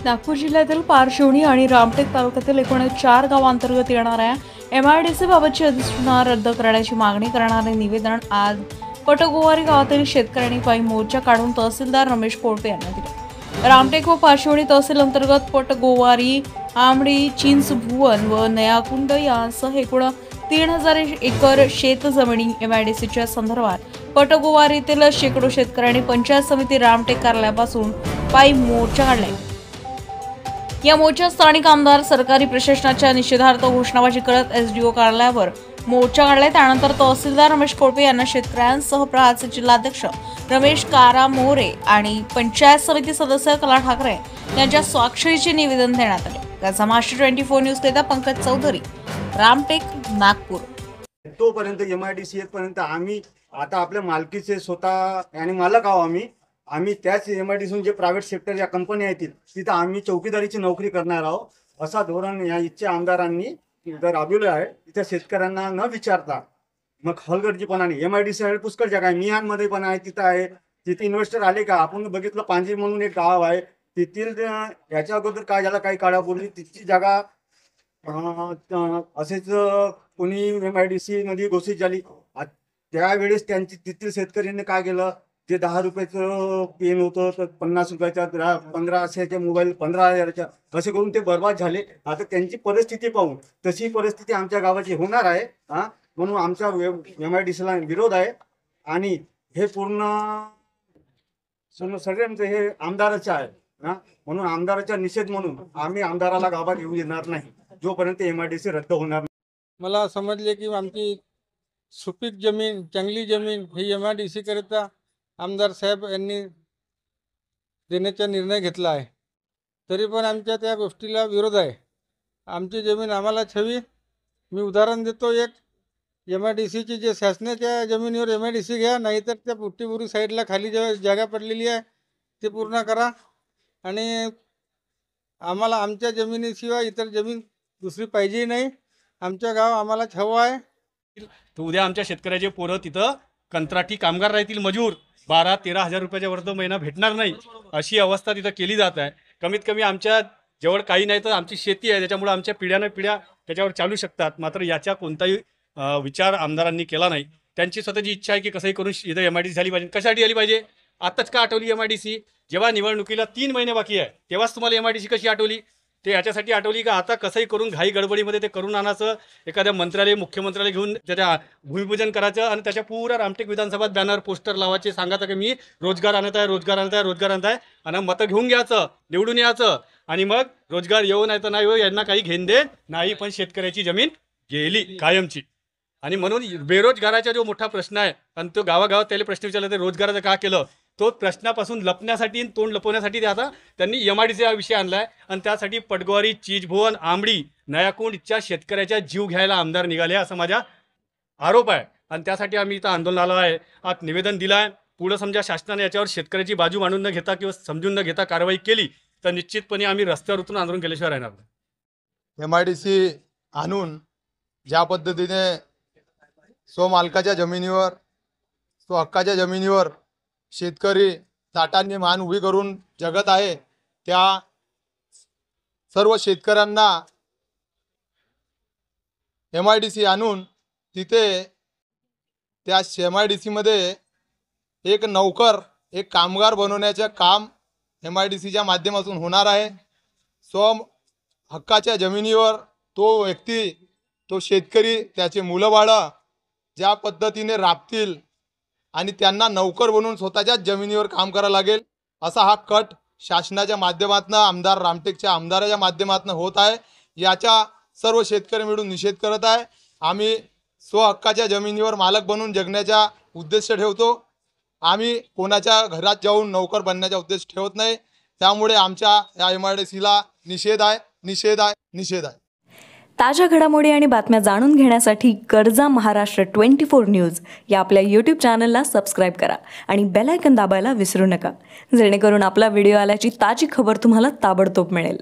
नागपूर जिल्ह्यातील पारशिवनी आणि रामटेक तालुक्यातील एकूण 4 गावांतर्गत येणाऱ्या MIDC बाबतची अधिसूचना रद्द करण्याची मागणी करणारे निवेदन आज पटगोवारी गावातील शेतकऱ्यांनी पायी मोर्चा काढून तहसीलदार रमेश कोळपे यांना दिला। रामटेक व पारशिवनी तहसील अंतर्गत पटगोवारी, आमडी, चिंचभुवन व नयाकुंड यांसह एकूण 3000 एकर शेत जमिनी MIDCच्या संदर्भात पटगोवारीतील शेकडो शेतकऱ्यांनी पंचायत समिती रामटेक कार्यालयापासून पायी मोर्चा काढला। या मोर्चात स्थानिक आमदार, सरकारी प्रशासनाच्या निषेधार्थ घोषणाबाजी करत SDO कार्यालयावर मोर्चा काढला। त्यानंतर तहसीलदार रमेश कोळपे यांना शेतकऱ्यांसह प्रहारचे जिल्हाध्यक्ष रमेश कारामोरे आणि पंचायत समिती सदस्य कला ठाकरे यांच्या स्वाक्षरीचे निवेदन देण्यात आले। त्याचा महाराष्ट्र 24 न्यूज करिता पंकज चौधरी, रामटेक, नागपूर। तोपर्यंत MIDC येतपर्यंत आम्ही आता आपल्या मालकीचे स्वतः आणि मालक आहोत आम्ही त्याच MIDCतून जे प्रायव्हेट सेक्टर या कंपनी आहेत तिथं आम्ही चौकीदारीची नोकरी करणार आहोत असा धोरण या इच्छा आमदारांनी राबविलं आहे। तिथे शेतकऱ्यांना न विचारता मग हलगर्जीपणाने MIDC पुष्कळ जागा आहे, मिहानमध्ये पण आहे, तिथं आहे, तिथे इन्व्हेस्टर आले का? आपण बघितलं पांजी म्हणून एक गाव आहे, तिथील याच्या अगोदर काय झालं, काही काळापूर्वी तिथची जागा असेच कोणी MIDC मध्ये घोषित झाली। त्यावेळेस त्यांची तिथील शेतकऱ्यांनी काय केलं, जे 10 रुपयाचं पेन होतं तर 50 रुपयाचा, 1500चे मोबाईल 15,000च्या असे करून ते बर्बाद झाले। आता त्यांची परिस्थिती पाहून तशी परिस्थिती आमच्या गावाची होणार आहे म्हणून आमचा MIDCला विरोध आहे आणि हे पूर्ण सगळ्यांचं हे आमदाराचं आहे म्हणून आमदाराचा निषेध म्हणून आम्ही आमदाराला गावात येऊ देणार नाही जोपर्यंत MIDC रद्द होणार नाही। मला समजले की आमची सुपीक जमीन, चांगली जमीन ही MIDC करिता आमदार साहेब यांनी देण्याचा निर्णय घेतला आहे, तरी पण आमच्या त्या गोष्टीला विरोध आहे। आमची जमीन आम्हालाच हवी। मी उदाहरण देतो, एक MIDCची जे शासनाच्या जमिनीवर MIDC घ्या, नाहीतर त्या पुट्टीपुरी साईडला खाली जागा पडलेली आहे ते पूर्ण करा आणि आम्हाला आमच्या जमिनीशिवाय इतर जमीन दुसरी पाहिजे नाही। आमचं गाव आम्हालाच हवं आहे। तर उद्या आमच्या शेतकऱ्याचे पोरं तिथं कंत्राटी कामगार राहतील, मजूर 12-13 हजार रुपयाच्या वरत महिना भेटणार नाही अशी अवस्था तिथं केली जात आहे। कमीत कमी आमच्या जवळ काही नाही तर आमची शेती आहे, त्याच्यामुळे आमच्या पिढ्यानं पिढ्या त्याच्यावर चालू शकतात। मात्र याचा कोणताही विचार आमदारांनी केला नाही। त्यांची स्वतःची इच्छा आहे की कसंही करून इथं MIDC झाली पाहिजे। कशासाठी आली पाहिजे? आताच का आठवली MIDC? जेव्हा निवडणुकीला 3 महिने बाकी आहे तेव्हाच तुम्हाला MIDC कशी आठवली? ते याच्यासाठी आठवली का आता कसंही करून घाई गडबडीमध्ये ते करून आणायचं, एखाद्या मंत्र्यालय, मुख्यमंत्र्याला घेऊन त्याच्या भूमिपूजन करायचं आणि त्याच्या पुरा रामटेक विधानसभात बॅनर पोस्टर लावायचे, सांगायचं की मी रोजगार आणत आहे, रोजगार आणत आहे, रोजगार आणत आहे आणि मतं घेऊन घ्यायचं, निवडून यायचं आणि मग रोजगार येऊ नाही तर नाही येऊ यांना काही घेण दे नाही, पण शेतकऱ्याची जमीन गेली कायमची। आणि म्हणून बेरोजगाराचा जो मोठा प्रश्न आहे आणि तो गावागावात त्याला प्रश्न विचारला ते रोजगाराचं का केलं, तो प्रश्नापासून लपण्यासाठी, तोंड लपवण्यासाठी आता त्यांनी MIDC हा विषय आणला आहे आणि त्यासाठी पटगोवारी, चिंचभुवन, आमडी, नयाकुंड इथच्या शेतकऱ्याचा जीव घ्यायला आमदार निघाले असा माझा आरोप आहे आणि त्यासाठी आम्ही इथं आंदोलनाला आहे, आज निवेदन दिलं आहे। पुढं समजा शासनाने याच्यावर शेतकऱ्याची बाजू मांडून न घेता किंवा समजून न घेता कारवाई केली तर निश्चितपणे आम्ही रस्त्यावर उतरून आंदोलन केल्याशिवाय राहणार नाही। MIDC आणून ज्या पद्धतीने स्वमालकाच्या जमिनीवर, स्वहक्काच्या जमिनीवर शेतकरी ताटांनी मान उभी करून जगत आहे, त्या सर्व शेतकऱ्यांना MIDC आणून तिथे त्या MIDC मध्ये एक नौकर, एक कामगार बनवण्याचे काम MIDCच्या माध्यमातून होणार आहे। स्व हक्काच्या जमिनीवर तो व्यक्ती, तो शेतकरी, त्याचे मुलं बाळं ज्या पद्धतीने राबतील आणि त्यांना नौकर बनवून स्वतःच्याच जमिनीवर काम करावं लागेल असा हा कट शासनाच्या माध्यमातून, आमदार रामटेकच्या आमदाराच्या माध्यमातून होत आहे। याचा सर्व शेतकरी मिळून निषेध करत आहे। आम्ही स्वहक्काच्या जमिनीवर मालक बनून जगण्याचा उद्देश ठेवतो, आम्ही कोणाच्या घरात जाऊन नौकर बनण्याचा उद्देश ठेवत नाही। त्यामुळे आमच्या या MIDCला निषेध आहे, निषेध आहे, निषेध आहे। ताज्या घडामोडी आणि बातम्या जाणून घेण्यासाठी गरजा महाराष्ट्र 24 न्यूज या आपल्या YouTube चॅनलला सबस्क्राईब करा आणि बेल आयकॉन दाबायला विसरू नका, जेणेकरून आपला व्हिडिओ आल्याची ताजी खबर तुम्हाला ताबडतोब मिळेल।